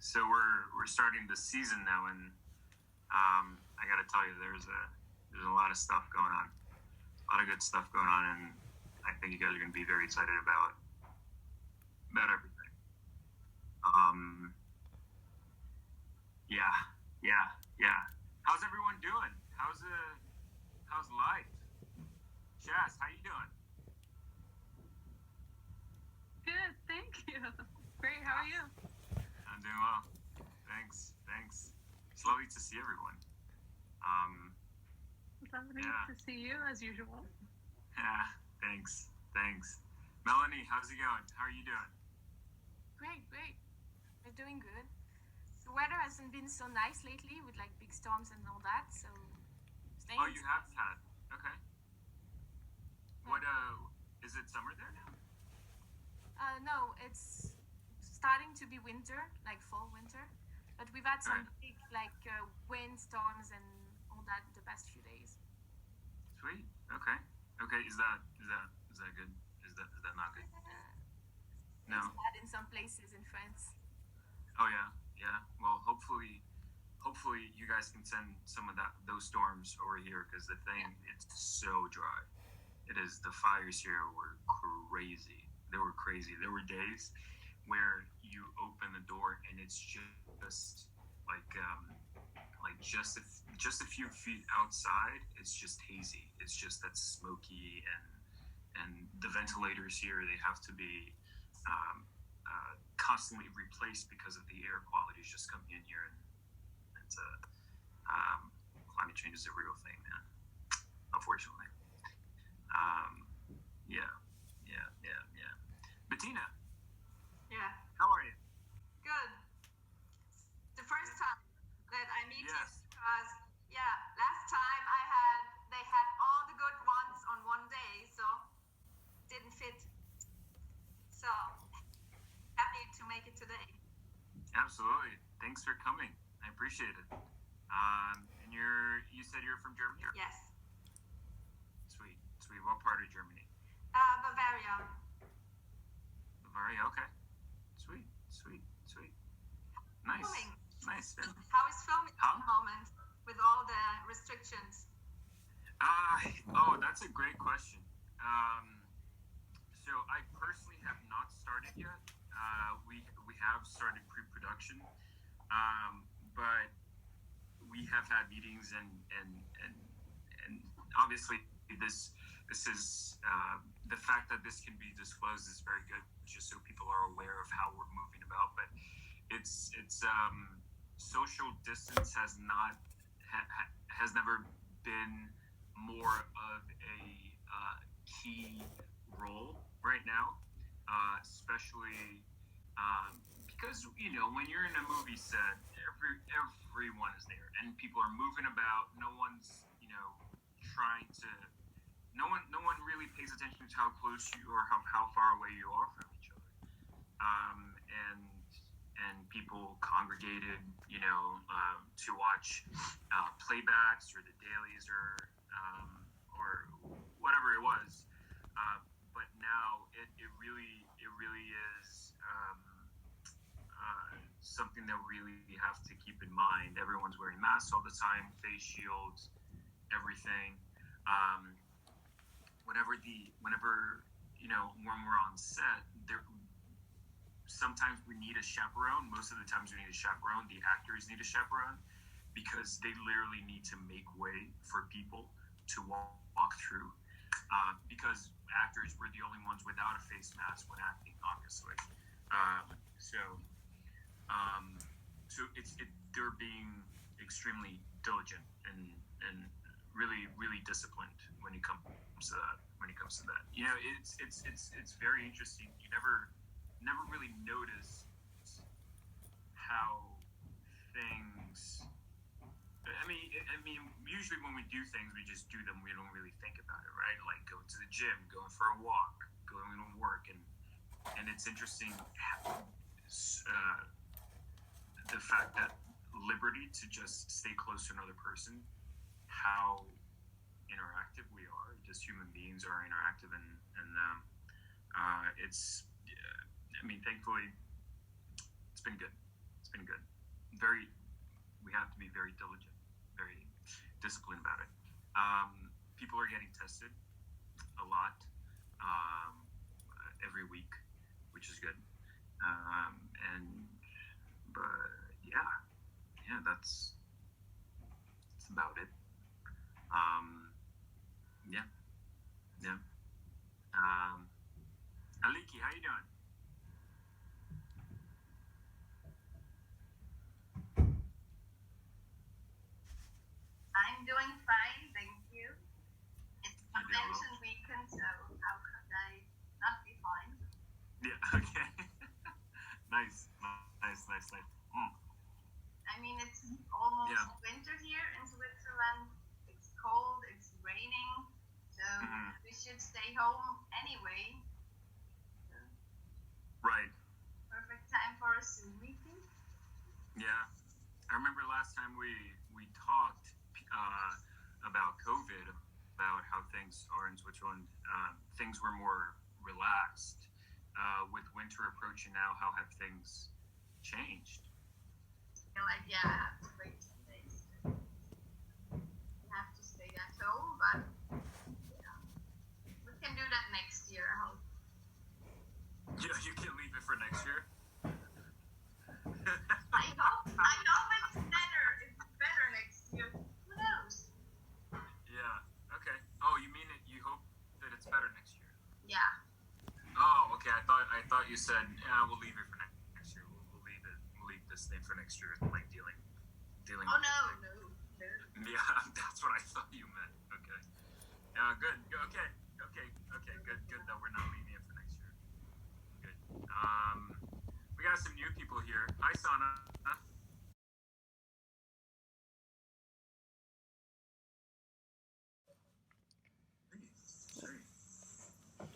So we're starting the season now, and I got to tell you, there's a lot of stuff going on, a lot of good stuff going on, and I think you guys are going to be very excited about everything. Yeah. How's everyone doing? How's life? Jazz, how you doing? Good, thank you. Great, how are you? I'm doing well. Thanks. It's lovely to see everyone. Lovely to see you as usual. Yeah, thanks. Melanie, how's it going? How are you doing? Great. We're doing good. The weather hasn't been so nice lately with like big storms and all that, so staying. Oh, you have had. Okay. What is it summer there now? No, it's starting to be winter, like fall winter. But we've had some big like wind storms and all that the past few days. Sweet. Okay. Is that good? Is that not good? No. It's bad in some places in France. Oh yeah. Well, hopefully you guys can send some of those storms over here, because it's so dry. It is. The fires here were crazy. They were crazy. There were days where you open the door and it's just like just a few feet outside. It's just hazy. It's just that smoky, and the ventilators here, they have to be constantly replaced because of the air quality is just coming in here, and it's climate change is a real thing, man. Unfortunately. Yeah. Bettina. Yeah. How are you? Good. The first time that I meet Yes. you, because last time they had all the good ones on one day, so didn't fit. So happy to make it today. Absolutely. Thanks for coming. I appreciate it. And you said you're from Germany? Yes. Sweet. What part of Germany? Bavaria. Bavaria. Okay. Sweet. Nice. Filming. Nice. How is filming at the moment with all the restrictions? That's a great question. So I personally have not started yet. We have started pre-production, but we have had meetings, and obviously this is the fact that this can be disclosed is very good, just so people are aware of how we're moving about. But it's social distance has never been more of a key role right now, especially because when you're in a movie set, everyone is there, and people are moving about. No one's trying to. No one really pays attention to how close you or how far away you are from each other. And people congregated, to watch playbacks or the dailies or whatever it was. But now it really is something that we really have to keep in mind. Everyone's wearing masks all the time, face shields, everything. Whenever when we're on set, sometimes we need a chaperone. Most of the times we need a chaperone. The actors need a chaperone, because they literally need to make way for people to walk through. Because actors were the only ones without a face mask when acting, obviously. So they're being extremely diligent and really disciplined when it comes to that. It's very interesting. You never really notice how things. I mean, usually when we do things, we just do them. We don't really think about it, right? Like going to the gym, going for a walk, going to work, and it's interesting the fact that liberty to just stay close to another person, how interactive we are, just human beings are interactive, and it's. Thankfully, it's been good. been good. We have to be very diligent, very disciplined about it. People are getting tested a lot every week, which is good. But yeah, that's about it. Yeah. Aliki, how you doing? I'm doing fine, thank you. It's convention weekend, so how could I not be fine? Yeah, okay. Nice. I mean, it's almost winter here in Switzerland. It's cold, it's raining, so we should stay home anyway. So, Right. perfect time for a Zoom meeting. Yeah. I remember last time we talked about COVID, about how things are in Switzerland. Things were more relaxed. With winter approaching now, how have things changed? I feel like, I have to wait 10 days. I have to stay at home, but we can do that next year, I hope. You can leave it for next year. I hope it's better. It's better next year. Who knows? Yeah. Okay. Oh, you mean it? You hope that it's better next year? Yeah. Oh, okay. I thought you said, we'll leave it for next year. We'll leave this thing for next year, like dealing. Oh no. Yeah, that's what I thought you meant. Okay. Good. Okay. Good that we're not leaving it for next year. Good. We got some new people here. Hi, Sana.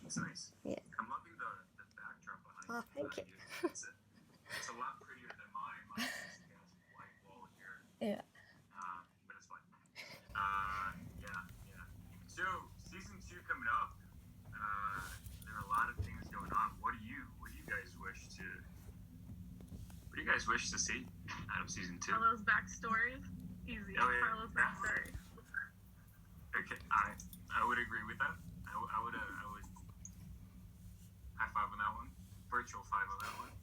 It's nice. Yeah. I'm loving the backdrop behind Oh, thank you. It's a lot prettier than mine. Mine just has a white wall here. Yeah. But it's fine. Yeah. So, season 2 coming up. There are a lot of things going on. What do you guys wish to see out of season 2? Carlos' backstories. Easy. Oh, yeah. Carlos' backstory. Okay, I would agree with that. I would high five on that one. Virtual 5 on that one.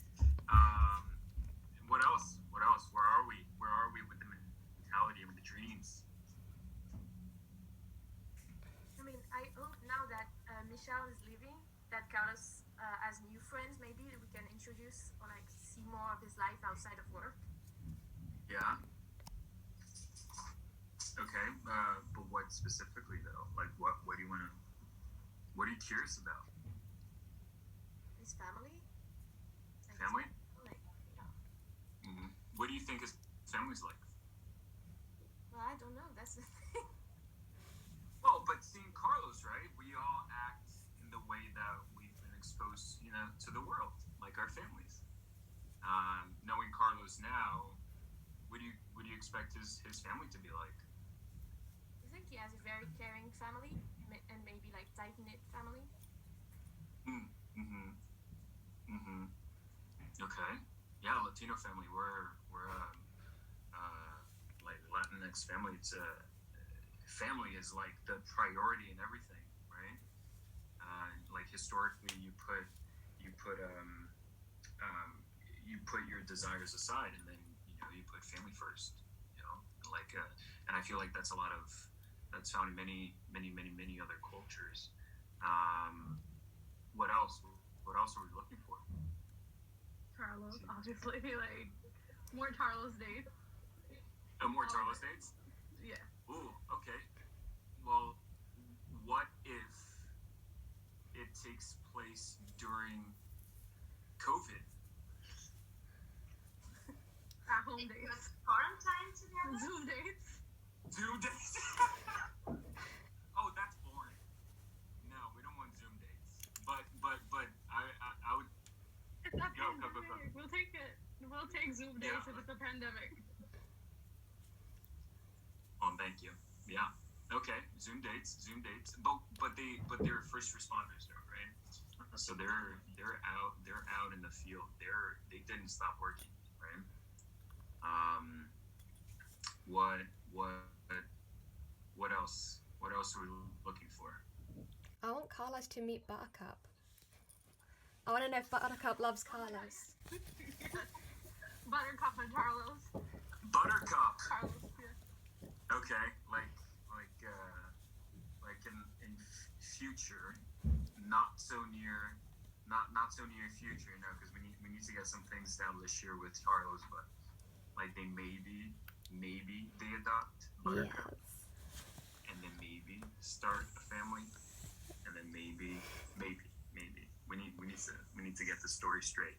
What else? Where are we? Where are we with the mentality and with the dreams? I mean, I hope now that Michelle is leaving, that Carlos has new friends. Maybe we can introduce or like see more of his life outside of work. Yeah. Okay, but what specifically though? Like, what do you want to? What are you curious about? His family. Like, Family? Like, yeah. Mm-hmm. What do you think his family's like? Well, I don't know. That's the thing. Well, but seeing Carlos, right? We all act in the way that we've been exposed, to the world, like our families. Knowing Carlos now, what do you expect his family to be like? I think he has a very caring family and maybe like tight knit family. Okay. Yeah, Latino family. We're like Latinx family. It's family is like the priority in everything, right? Like historically, you put your desires aside, and then you put family first. And I feel like that's found in many other cultures. What else? What else are we looking for? Carlos, obviously, like more Carlos dates. More Carlos dates? Yeah. Ooh, okay. Well, what if it takes place during COVID? At home It dates. was quarantine together. Zoom dates. Zoom dates? Oh, that's boring. No, we don't want Zoom dates. But I would. It's a Go. pandemic. We'll take it. We'll take Zoom dates if it's a pandemic. Thank you. Yeah. Okay. Zoom dates. But they're first responders though, right? So they're out in the field. They didn't stop working, right? Um, what what what else? What else are we looking for? I want Carlos to meet Buttercup. I want to know if Buttercup loves Carlos. Buttercup and Carlos. Buttercup. Carlos, yeah. Okay, like in future, not so near future, you know, because we need to get some things established here with Carlos, but like they maybe they adopt Buttercup, Yes. and then maybe start a family, and then maybe we need to get the story straight.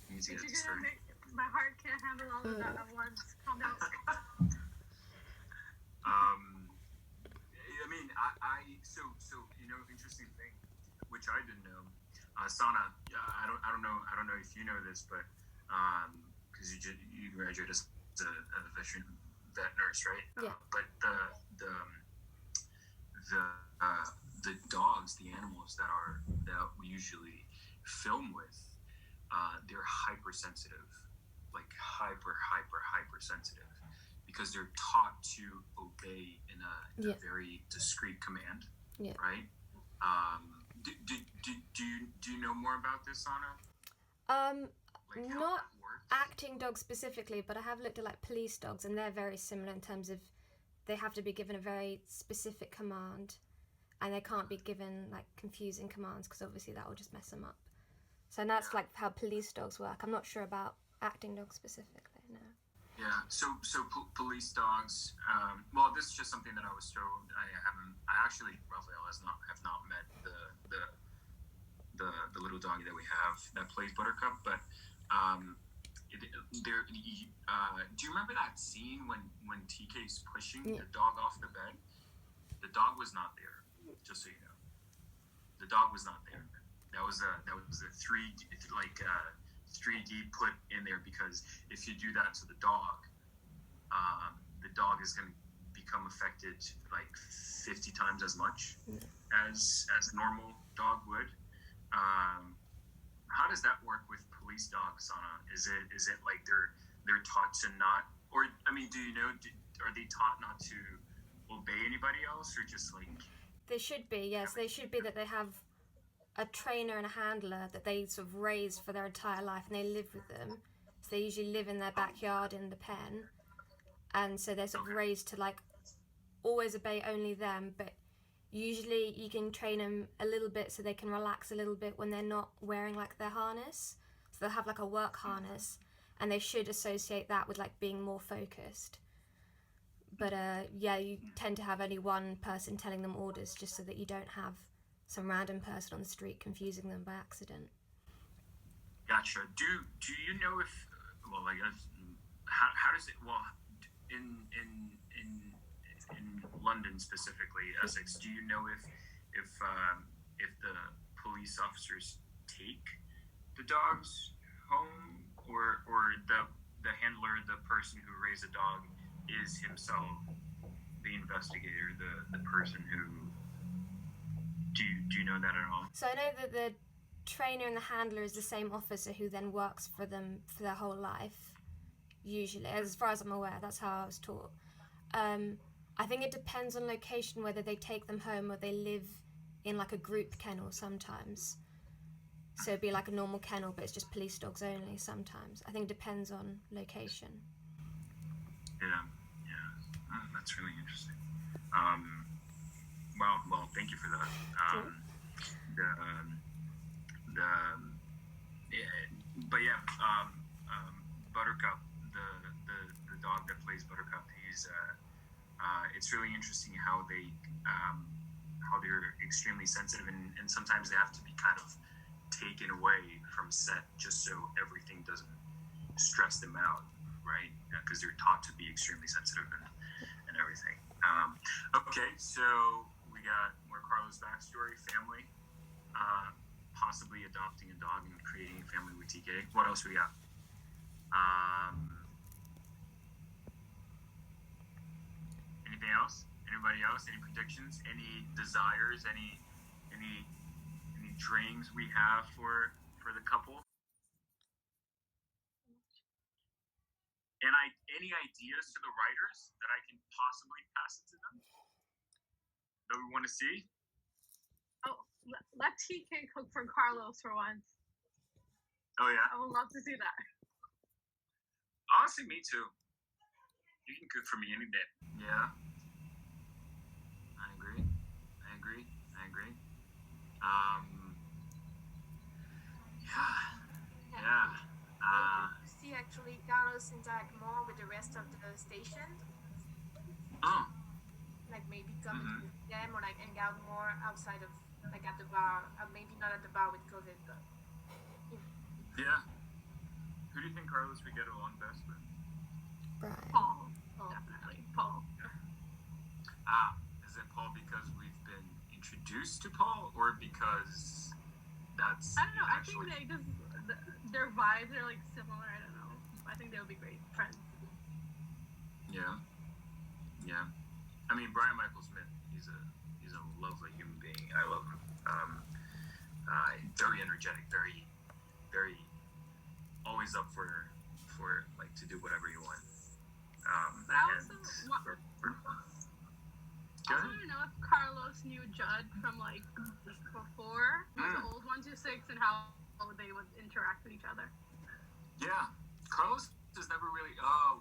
We need to get the story. My heart can't handle all of that at once. Calm down. I mean, so you know, interesting thing, which I didn't know. Sana, I don't know if you know this, but because you graduated as a vet nurse, right? Yeah. But the dogs, the animals that we usually film with, they're hypersensitive, like hyper sensitive, because they're taught to obey in a very discreet command, right? Do you know more about this, Sana? Like how Not that works? acting dogs specifically, but I have looked at like police dogs, and they're very similar in terms of they have to be given a very specific command, and they can't be given like confusing commands because obviously that will just mess them up. So that's like how police dogs work. I'm not sure about acting dogs specifically. No. Yeah. So police dogs. Well, this is just something that I was told. I actually, Rafael have not met the little doggy that we have that plays Buttercup, but do you remember that scene when TK's pushing the dog off the bed? The dog was not there. Just so you know, the dog was not there. That was a 3D put in there, because if you do that to the dog is going to become affected like 50 times as much as a normal dog would. How does that work with police dogs, Sana? Is it like they're taught to not, or I mean, do you know? Are they taught not to obey anybody else, or just like? They should be, yes. They should be that they have a trainer and a handler that they sort of raise for their entire life, and they live with them. So they usually live in their backyard in the pen, and so they're sort of raised to like always obey only them, but usually you can train them a little bit so they can relax a little bit when they're not wearing like their harness. So they'll have like a work harness, and they should associate that with like being more focused. But you tend to have only one person telling them orders, just so that you don't have some random person on the street confusing them by accident. Gotcha. Do you know if, well, I guess, how does it, well, in London specifically, Essex, do you know if the police officers take the dogs home, or the handler, the person who raised the dog, is himself the investigator, the person who, do you know that at all? So I know that the trainer and the handler is the same officer who then works for them for their whole life, usually, as far as I'm aware. That's how I was taught. I think it depends on location whether they take them home or they live in like a group kennel sometimes. So it'd be like a normal kennel, but it's just police dogs only sometimes. I think it depends on location. Yeah. Oh, that's really interesting. Well, thank you for that. Buttercup, the dog that plays Buttercup, he's it's really interesting how they're extremely sensitive, and sometimes they have to be kind of taken away from set just so everything doesn't stress them out, right? Because they're taught to be extremely sensitive and everything. Okay, so we got more Carlos' backstory, family, possibly adopting a dog and creating a family with TK. What else we got? Anything else? Anybody else? Any predictions? Any desires? Any dreams we have for the couple? And any ideas to the writers that I can possibly pass it to them that we want to see? Oh, let TK cook for Carlos for once. Oh yeah, I would love to see that. honestly, me too. You can cook for me any day. Yeah, I agree. Yeah. See, actually, Carlos interact more with the rest of the station. Oh. Like maybe come and visit them, or like hang out more outside of like at the bar. Maybe not at the bar with COVID, but Yeah. Who do you think Carlos would get along best with? Brian. Paul, definitely Paul. Is it Paul because we've been introduced to Paul, or because that's I don't know. actually... I think they just their vibes are like similar. I don't know. I think they would be great friends. Yeah. I mean, Brian Michael Smith. He's a lovely human being. I love him. Very energetic. Very, very always up for like to do whatever you want. But I also want to know if Carlos knew Judd from like before, the old 126, and how they would interact with each other. Yeah, Carlos has never really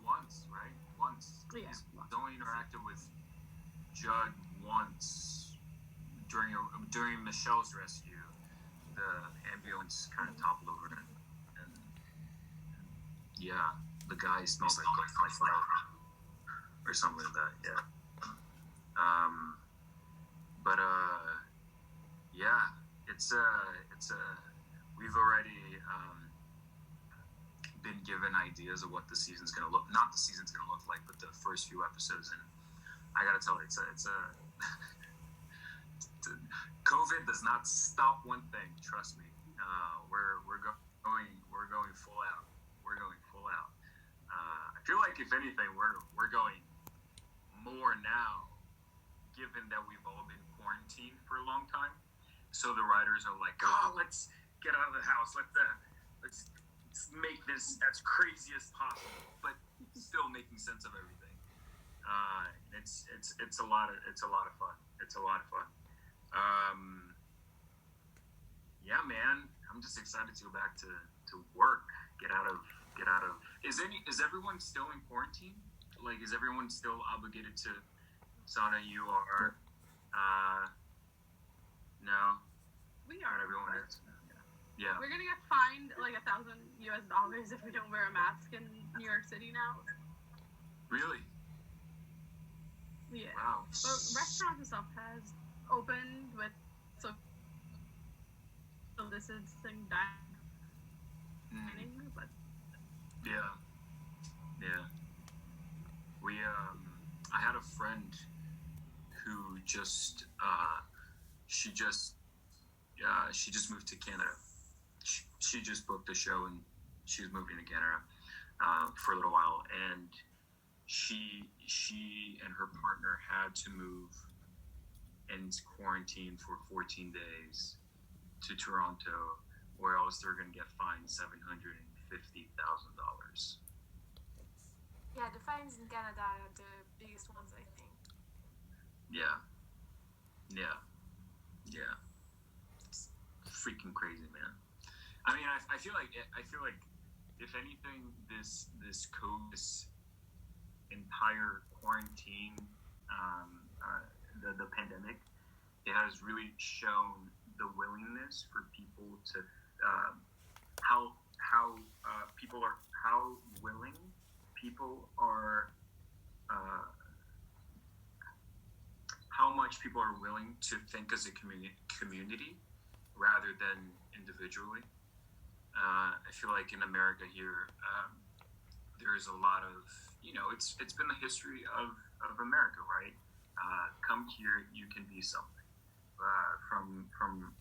once, right? Once. Yeah. He's only interacted with Judd once during Michelle's rescue. The ambulance kind of toppled over, and yeah, the guy smells like myself or something like that. Yeah. But yeah, it's we've already been given ideas of what the season's gonna look. Not the season's gonna look like, but the first few episodes. And I gotta tell you, it's a COVID does not stop one thing. Trust me. We're going full out. We're going full out. I feel like if anything, we're going more now, given that we've all been quarantined for a long time. So the writers are like, oh, let's get out of the house. Let's make this as crazy as possible, but still making sense of everything. It's a lot of fun. It's a lot of fun. Yeah, man, I'm just excited to go back to work. Get out of. Is everyone still in quarantine? Like, is everyone still obligated to sauna? You are. No. We are. Not everyone is. Yeah. We're gonna get fined like $1,000 if we don't wear a mask in New York City now. Really? Yeah. Wow. But restaurants and stuff has opened with social distancing dining, but yeah. I had a friend who just she just moved to Canada. She just booked a show and she was moving to Canada for a little while, and she and her partner had to move and quarantine for 14 days to Toronto, or else they're going to get fined $750,000. Yeah, the fines in Canada are the biggest ones, I think. Yeah. It's freaking crazy, man. I mean, I feel like if anything, this entire quarantine, the pandemic, it has really shown the willingness for people to how willing people are, how much people are willing to think as a community rather than individually. I feel like in America here, there is a lot of, it's been the history of America, right? Come here, you can be something. From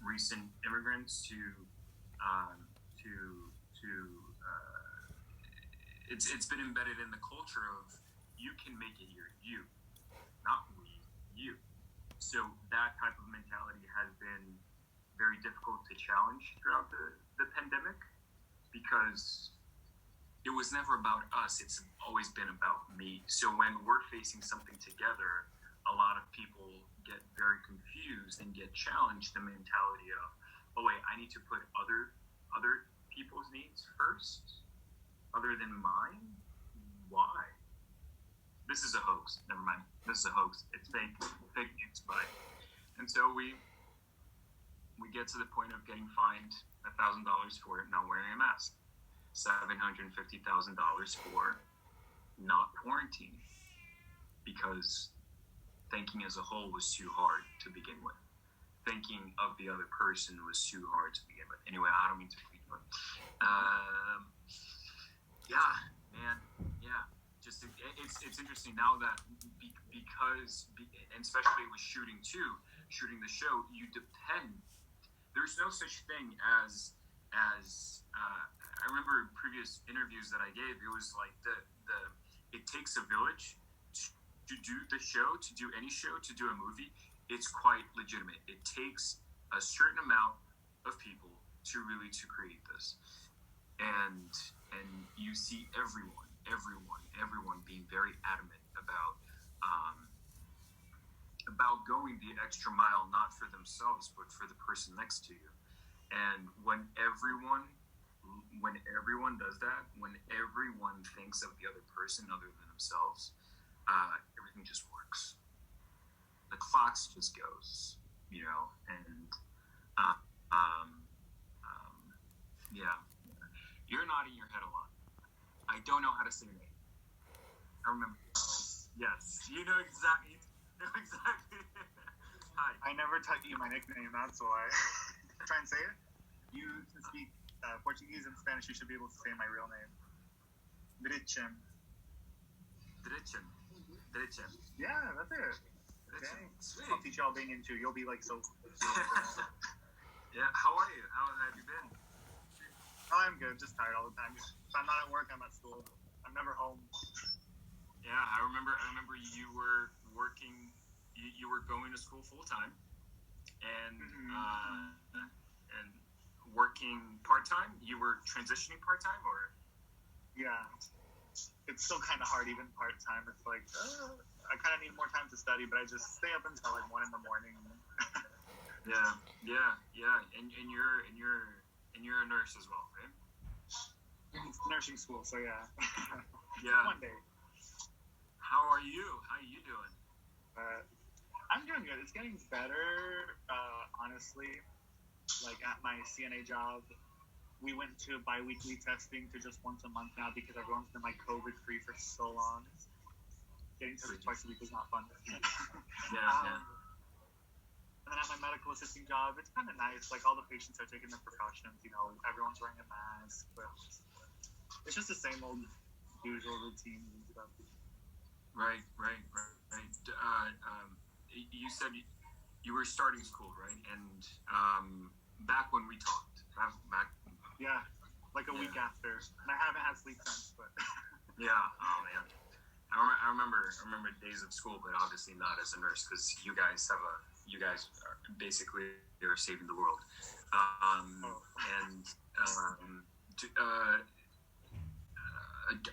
recent immigrants to it's been embedded in the culture of you can make it here, you, not we, you. So that type of mentality has been very difficult to challenge throughout the pandemic, because it was never about us. It's always been about me. So when we're facing something together, a lot of people get very confused and get challenged the mentality of, oh wait, I need to put other people's needs first, other than mine. Why? This is a hoax. Never mind. This is a hoax. It's fake news. But and so we get to the point of getting fined $1,000 for not wearing a mask, $750,000 for not quarantining, because thinking as a whole was too hard to begin with. Thinking of the other person was too hard to begin with. Anyway, I don't mean to read, but yeah, man, yeah. Just it's interesting now that because and especially with shooting the show, you depend. There's no such thing as I remember in previous interviews that I gave, it was like the it takes a village to do the show, to do any show, to do a movie. It's quite legitimate. It takes a certain amount of people to create this, and you see everyone being very adamant about going the extra mile, not for themselves but for the person next to you. And when everyone does that, when everyone thinks of the other person other than themselves, everything just works. The clocks just goes, and yeah. You're nodding your head a lot. I don't know how to say your name. I remember. Yes, you know exactly. Hi. I never taught you my nickname, that's why. Try and say it. You can speak Portuguese and Spanish, you should be able to say my real name. Drichen. Yeah, that's it. Okay. Sweet. I'll teach you all being into. You'll be like so. Yeah, how are you? How have you been? Oh, I'm good. Just tired all the time. If I'm not at work, I'm at school. I'm never home. Yeah, I remember you were working. You were going to school full time, and and working part time. You were transitioning part time, or? Yeah, it's still kind of hard even part time. It's like I kind of need more time to study, but I just stay up until like 1 a.m. Yeah. And you're a nurse as well, right? It's nursing school, so yeah. Yeah. One day. How are you? How are you doing? I'm doing good. It's getting better, honestly. Like at my CNA job, we went to bi-weekly testing to just once a month now because everyone's been like COVID-free for so long. Getting tested twice a week is not fun. Yeah. And then at my medical assisting job, it's kind of nice. Like all the patients are taking their precautions. Everyone's wearing a mask, but it's just the same old usual routines and stuff. Right. You said you were starting school, right? And back when we talked, back. Yeah, like a week after, and I haven't had sleep since. But yeah, oh man, I remember days of school, but obviously not as a nurse because you guys are basically you're saving the world.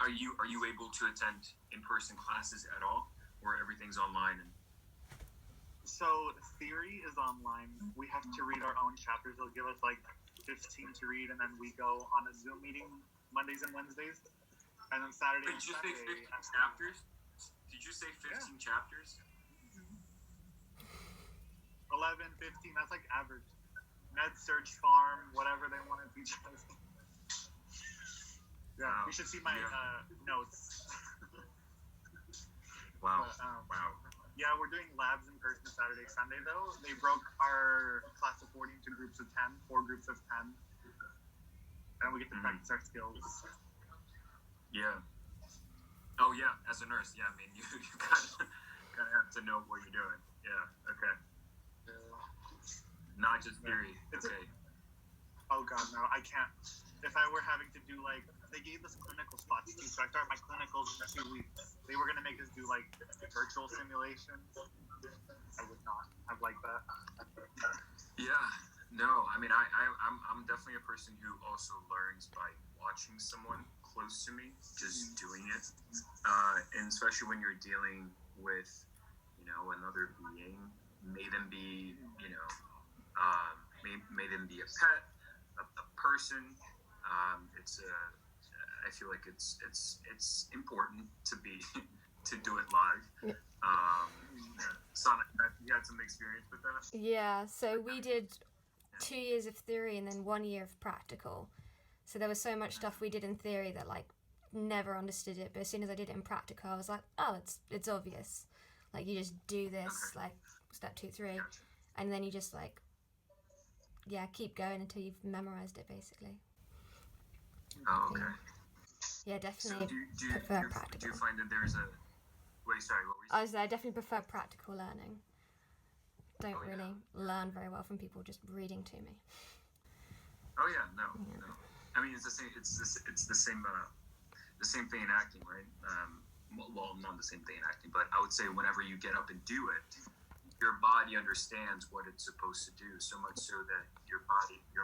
Are you able to attend in-person classes at all, or everything's online? So theory is online. We have to read our own chapters. They'll give us like 15 to read, and then we go on a Zoom meeting Mondays and Wednesdays, and then Saturday and Sunday. Did you say 15 chapters? Did you say 15 chapters? 11, 15, that's like average. Med Surg Farm, whatever they want to teach us. Yeah, wow. You should see my notes. Wow. Wow. Yeah, we're doing labs in person Saturday, Sunday though. They broke our class of 40 into groups of 10, 4 groups of 10. And we get to practice our skills. Yeah. Oh yeah, as a nurse, yeah, I mean, you gotta have to know what you're doing. Yeah, okay. Not just theory. Okay. Oh god, no, I can't. If I were having to do like, they gave us clinical spots too, so I started my clinicals in 2 weeks. They were gonna make us do like virtual simulations. I would not have liked that. Yeah. No, I mean, I'm definitely a person who also learns by watching someone close to me just doing it, and especially when you're dealing with, another being. May them be, may them be a pet, a person. I feel like it's important to be to do it live. Sonic, you had some experience with that? Yeah, so we did 2 years of theory and then 1 year of practical. So there was so much stuff we did in theory that like never understood it, but as soon as I did it in practical, I was like, oh, it's obvious. Like you just do this, like step 2, 3, and then you just like, keep going until you've memorized it, basically. Oh, okay. Yeah, definitely So prefer practical. do you find that there's a... Wait, sorry, what were you saying? I definitely prefer practical learning. Don't really learn very well from people just reading to me. Oh yeah, no. I mean, it's the same. It's the same. The same thing in acting, right? Well, not the same thing in acting, but I would say whenever you get up and do it, your body understands what it's supposed to do. So much so that your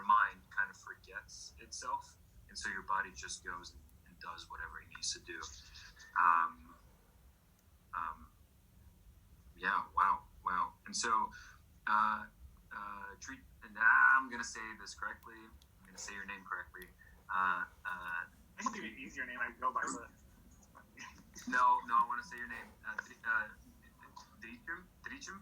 mind kind of forgets itself, and so your body just goes and does whatever it needs to do. Yeah. Wow. And so, I'm gonna say this correctly. I'm gonna say your name correctly. I can give you an easier name. I go by the. No, I want to say your name. Drichum.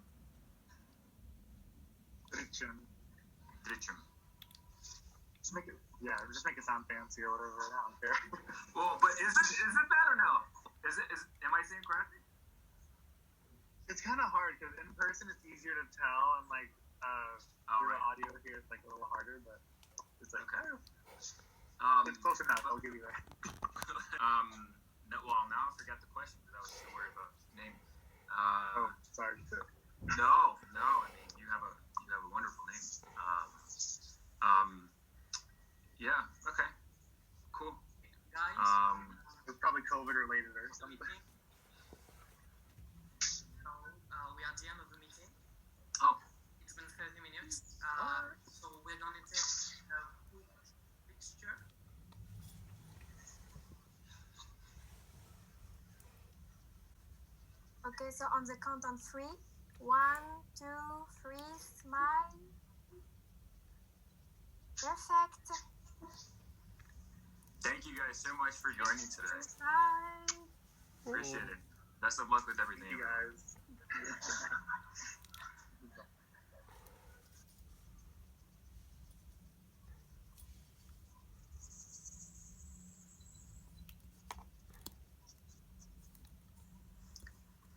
Just make it sound fancy or whatever. I don't care. Well, but is it that or no? Am I saying correctly? It's kind of hard because in person it's easier to tell, and like through audio here it's like a little harder, but it's like it's close enough. I'll give you that. No, well, now I forgot the question because I was so worried about name. Sorry. No. I mean, you have a wonderful name. Yeah. Okay. Cool. Guys, It's probably COVID related or something. so we are at the end of the meeting. Oh. It's been 30 minutes. So we're gonna take a quick picture. Okay, so on the count on 3, 1, 2, 3, smile. Perfect. Thank you guys so much for joining today. Bye. Appreciate it. Best of luck with everything. You guys.